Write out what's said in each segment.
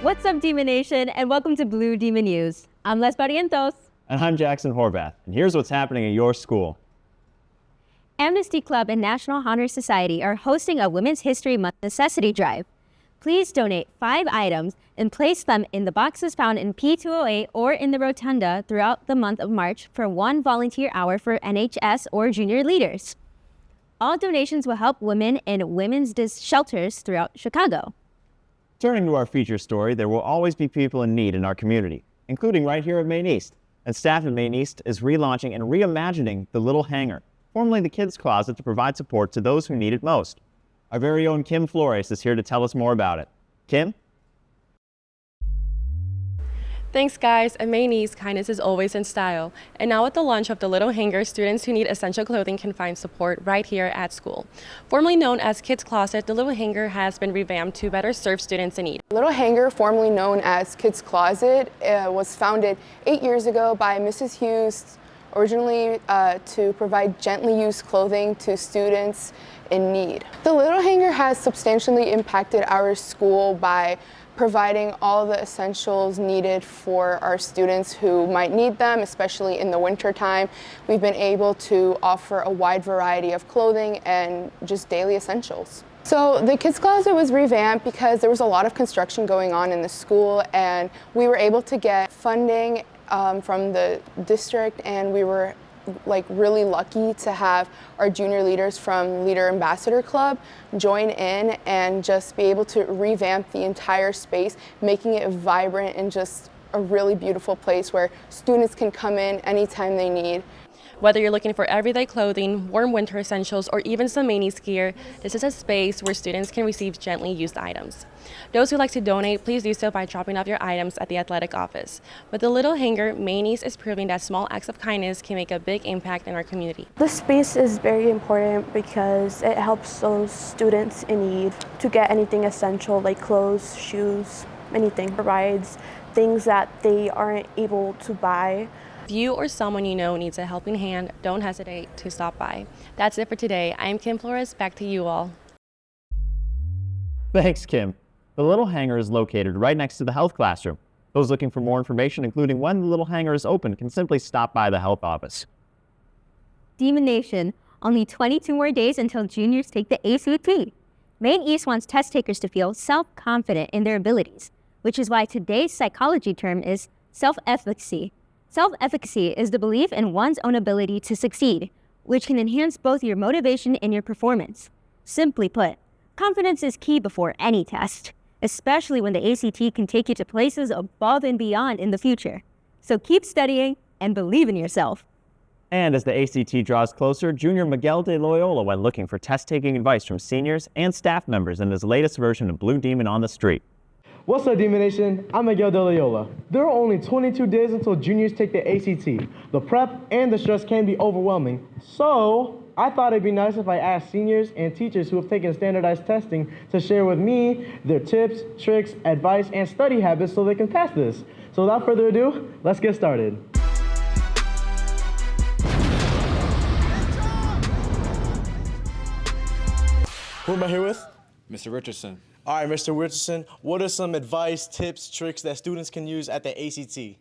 What's up, Demon Nation, and welcome to Blue Demon News. I'm Les Barrientos. And I'm Jackson Horvath, and here's what's happening at your school. Amnesty Club and National Honor Society are hosting a Women's History Month necessity drive. Please donate 5 items and place them in the boxes found in P208 or in the rotunda throughout the month of March for 1 volunteer hour for NHS or junior leaders. All donations will help women in women's shelters throughout Chicago. Turning to our feature story, there will always be people in need in our community, including right here at Maine East. And staff at Maine East is relaunching and reimagining the Little Hangar, formerly the Kids Closet, to provide support to those who need it most. Our very own Kim Flores is here to tell us more about it. Kim? Thanks, guys. At Maine East, kindness is always in style. And now with the launch of the Little Hangar, students who need essential clothing can find support right here at school. Formerly known as Kids Closet, the Little Hangar has been revamped to better serve students in need. Little Hangar, formerly known as Kids Closet, was founded 8 years ago by Mrs. Hughes, originally to provide gently used clothing to students in need. The Little Hangar has substantially impacted our school by providing all the essentials needed for our students who might need them, especially in the winter time. We've been able to offer a wide variety of clothing and just daily essentials. So the Kids Closet was revamped because there was a lot of construction going on in the school, and we were able to get funding from the district, and we were really lucky to have our junior leaders from Leader Ambassador Club join in and just be able to revamp the entire space, making it vibrant and just a really beautiful place where students can come in anytime they need. Whether you're looking for everyday clothing, warm winter essentials, or even some Maine East gear, this is a space where students can receive gently used items. Those who like to donate, please do so by dropping off your items at the athletic office. With the Little Hangar, Maine East is proving that small acts of kindness can make a big impact in our community. This space is very important because it helps those students in need to get anything essential like clothes, shoes, anything. It provides things that they aren't able to buy. If you or someone you know needs a helping hand, don't hesitate to stop by. That's it for today. I'm Kim Flores. Back to you all. Thanks, Kim. The Little Hangar is located right next to the health classroom. Those looking for more information, including when the Little Hangar is open, can simply stop by the health office. Demon Nation, only 22 more days until juniors take the ACT. Maine East wants test takers to feel self-confident in their abilities, which is why today's psychology term is self-efficacy. Self-efficacy is the belief in one's own ability to succeed, which can enhance both your motivation and your performance. Simply put, confidence is key before any test, especially when the ACT can take you to places above and beyond in the future. So keep studying and believe in yourself. And as the ACT draws closer, Junior Miguel de Loyola went looking for test-taking advice from seniors and staff members in his latest version of Blue Demon on the Street. What's up, Demon Nation? I'm Miguel de Loyola. There are only 22 days until juniors take the ACT. The prep and the stress can be overwhelming. So I thought it'd be nice if I asked seniors and teachers who have taken standardized testing to share with me their tips, tricks, advice, and study habits so they can pass this. So without further ado, let's get started. Who am I here with? Mr. Richardson. All right, Mr. Richardson, what are some advice, tips, tricks that students can use at the ACT?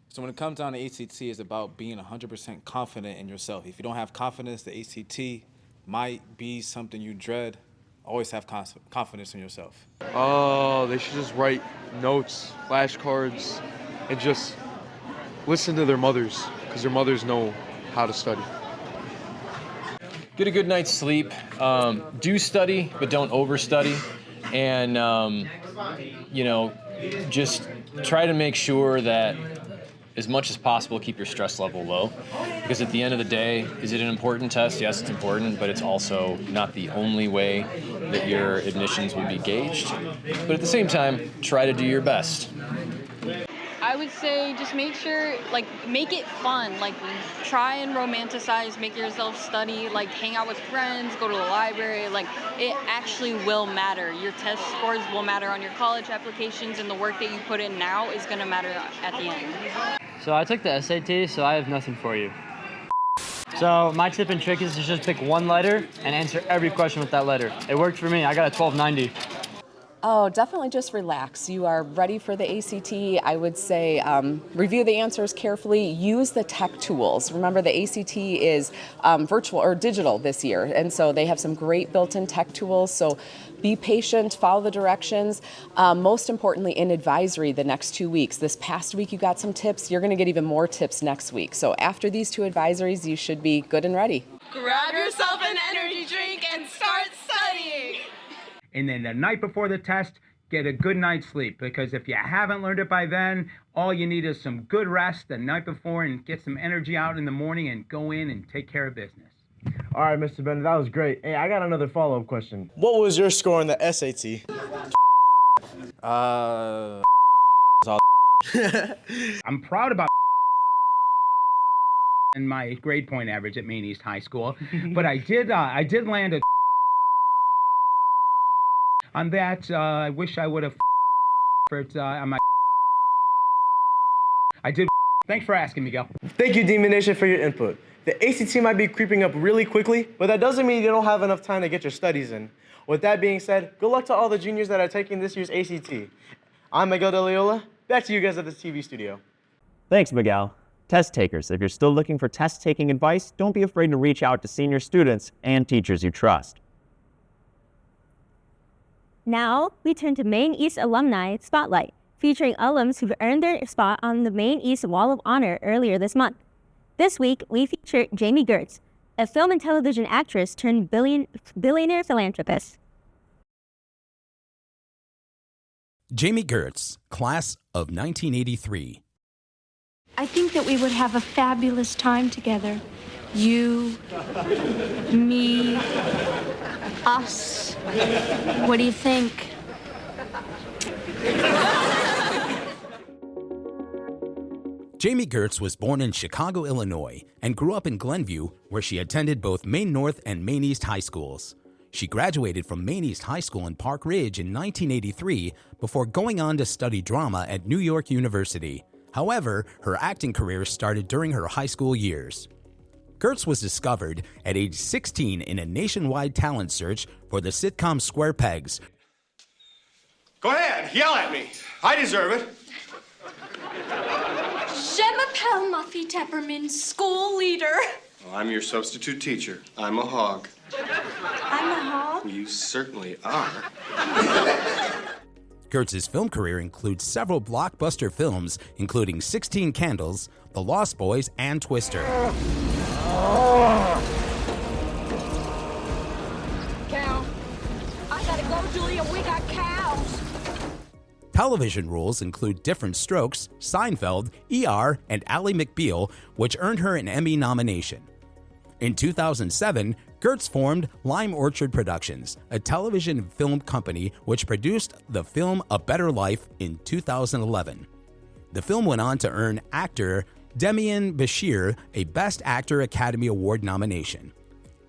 So when it comes down to ACT, it's about being 100% confident in yourself. If you don't have confidence, the ACT might be something you dread. Always have confidence in yourself. Oh, they should just write notes, flashcards, and just listen to their mothers, because their mothers know how to study. Get a good night's sleep. Do study, but don't overstudy. And, just try to make sure that as much as possible, keep your stress level low. Because at the end of the day, is it an important test? Yes, it's important, but it's also not the only way that your admissions will be gauged. But at the same time, try to do your best. I would say just make sure, make it fun. Try and romanticize, make yourself study, hang out with friends, go to the library. It actually will matter. Your test scores will matter on your college applications, and the work that you put in now is going to matter at the end. So I took the SAT, so I have nothing for you. So my tip and trick is to just pick one letter and answer every question with that letter. It worked for me. I got a 1290. Oh, definitely just relax. You are ready for the ACT. I would say review the answers carefully. Use the tech tools. Remember, the ACT is virtual or digital this year, and so they have some great built-in tech tools. So be patient, follow the directions. Most importantly, in advisory the next 2 weeks. This past week you got some tips. You're going to get even more tips next week. So after these 2 advisories, you should be good and ready. Grab yourself an energy drink and start studying. And then the night before the test, get a good night's sleep, because if you haven't learned it by then, all you need is some good rest the night before and get some energy out in the morning and go in and take care of business. All right, Mr. Bennett, that was great. Hey, I got another follow-up question. What was your score in the SAT? I'm proud about and my grade point average at Maine East High School, but I did land a on that. I wish I would have it on my. I did. Thanks for asking, Miguel. Thank you, Demon Nation, for your input. The ACT might be creeping up really quickly, but that doesn't mean you don't have enough time to get your studies in. With that being said, good luck to all the juniors that are taking this year's ACT. I'm Miguel De Leola. Back to you guys at the TV studio. Thanks, Miguel. Test takers, if you're still looking for test-taking advice, don't be afraid to reach out to senior students and teachers you trust. Now, we turn to Maine East Alumni Spotlight, featuring alums who've earned their spot on the Maine East Wall of Honor earlier this month. This week, we feature Jami Gertz, a film and television actress turned billionaire philanthropist. Jami Gertz, class of 1983. I think that we would have a fabulous time together. You, me, us. What do you think? Jami Gertz was born in Chicago, Illinois, and grew up in Glenview, where she attended both Maine North and Maine East high schools. She graduated from Maine East High School in Park Ridge in 1983 before going on to study drama at New York University. However, her acting career started during her high school years. Gertz was discovered at age 16 in a nationwide talent search for the sitcom Square Pegs. Go ahead, yell at me. I deserve it. Je m'appelle Muffy Tepperman, school leader. Well, I'm your substitute teacher. I'm a hog. I'm a hog? You certainly are. Gertz's film career includes several blockbuster films, including 16 Candles, The Lost Boys, and Twister. Cow. I gotta go, Julia. We got cows. Television roles include Different Strokes, Seinfeld, ER, and Ally McBeal, which earned her an Emmy nomination. In 2007, Gertz formed Lime Orchard Productions, a television and film company which produced the film A Better Life in 2011. The film went on to earn actor Demian Bashir a Best Actor Academy Award nomination.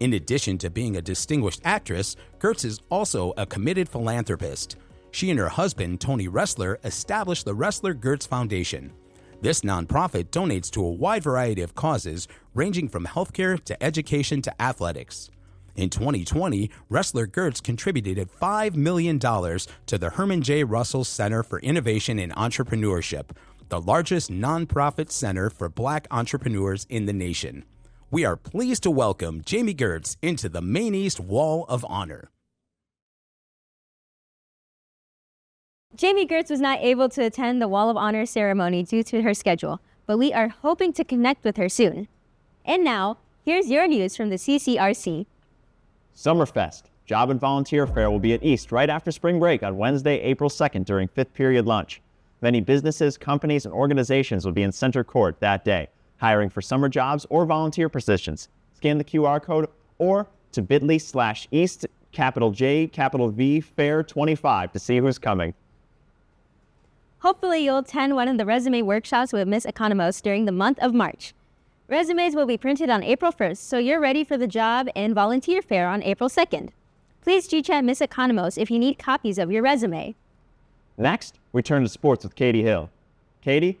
In addition to being a distinguished actress, Gertz is also a committed philanthropist. She and her husband, Tony Ressler, established the Ressler Gertz Foundation. This nonprofit donates to a wide variety of causes, ranging from healthcare to education to athletics. In 2020, Ressler Gertz contributed $5 million to the Herman J. Russell Center for Innovation and Entrepreneurship, the largest nonprofit center for Black entrepreneurs in the nation. We are pleased to welcome Jami Gertz into the Maine East Wall of Honor. Jami Gertz was not able to attend the Wall of Honor ceremony due to her schedule, but we are hoping to connect with her soon. And now, here's your news from the CCRC. Summerfest, Job and Volunteer Fair, will be at East right after spring break on Wednesday, April 2nd during 5th period lunch. Many businesses, companies, and organizations will be in Center Court that day, hiring for summer jobs or volunteer positions. Scan the QR code or to bit.ly/East, capital J, capital V, Fair 25 to see who's coming. Hopefully you'll attend one of the resume workshops with Ms. Economos during the month of March. Resumes will be printed on April 1st, so you're ready for the job and volunteer fair on April 2nd. Please G-chat Ms. Economos if you need copies of your resume. Next, we turn to sports with Katie Hill. Katie?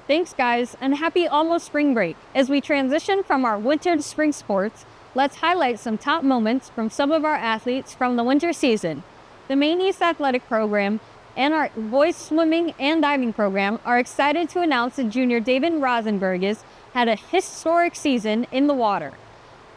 Thanks, guys, and happy almost spring break. As we transition from our winter to spring sports, let's highlight some top moments from some of our athletes from the winter season. The Maine East Athletic Program and our boys swimming and diving program are excited to announce that junior David Rosenbergis had a historic season in the water.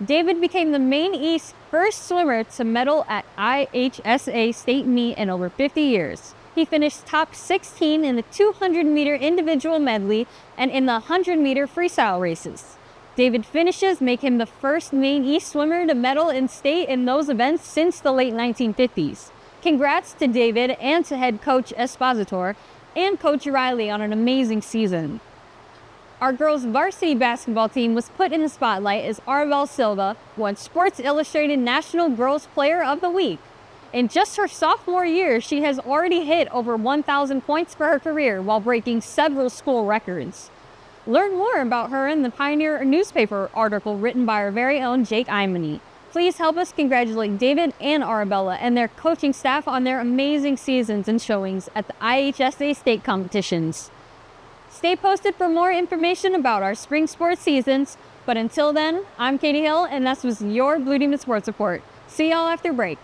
David became the Maine East first swimmer to medal at IHSA state meet in over 50 years. He finished top 16 in the 200-meter individual medley and in the 100-meter freestyle races. David finishes make him the first Maine East swimmer to medal in state in those events since the late 1950s. Congrats to David and to head coach Esposito and Coach Riley on an amazing season. Our girls' varsity basketball team was put in the spotlight as Arabelle Silva won Sports Illustrated National Girls Player of the Week. In just her sophomore year, she has already hit over 1,000 points for her career while breaking several school records. Learn more about her in the Pioneer newspaper article written by our very own Jake Imony. Please help us congratulate David and Arabella and their coaching staff on their amazing seasons and showings at the IHSA state competitions. Stay posted for more information about our spring sports seasons, but until then, I'm Katie Hill, and this was your Blue Demon Sports Report. See y'all after break.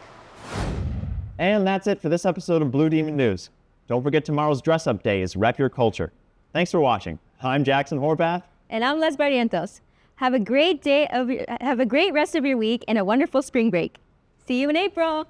And that's it for this episode of Blue Demon News. Don't forget tomorrow's dress-up day is Rep Your Culture. Thanks for watching. I'm Jackson Horvath. And I'm Les Barrientos. Have a great rest of your week and a wonderful spring break. See you in April.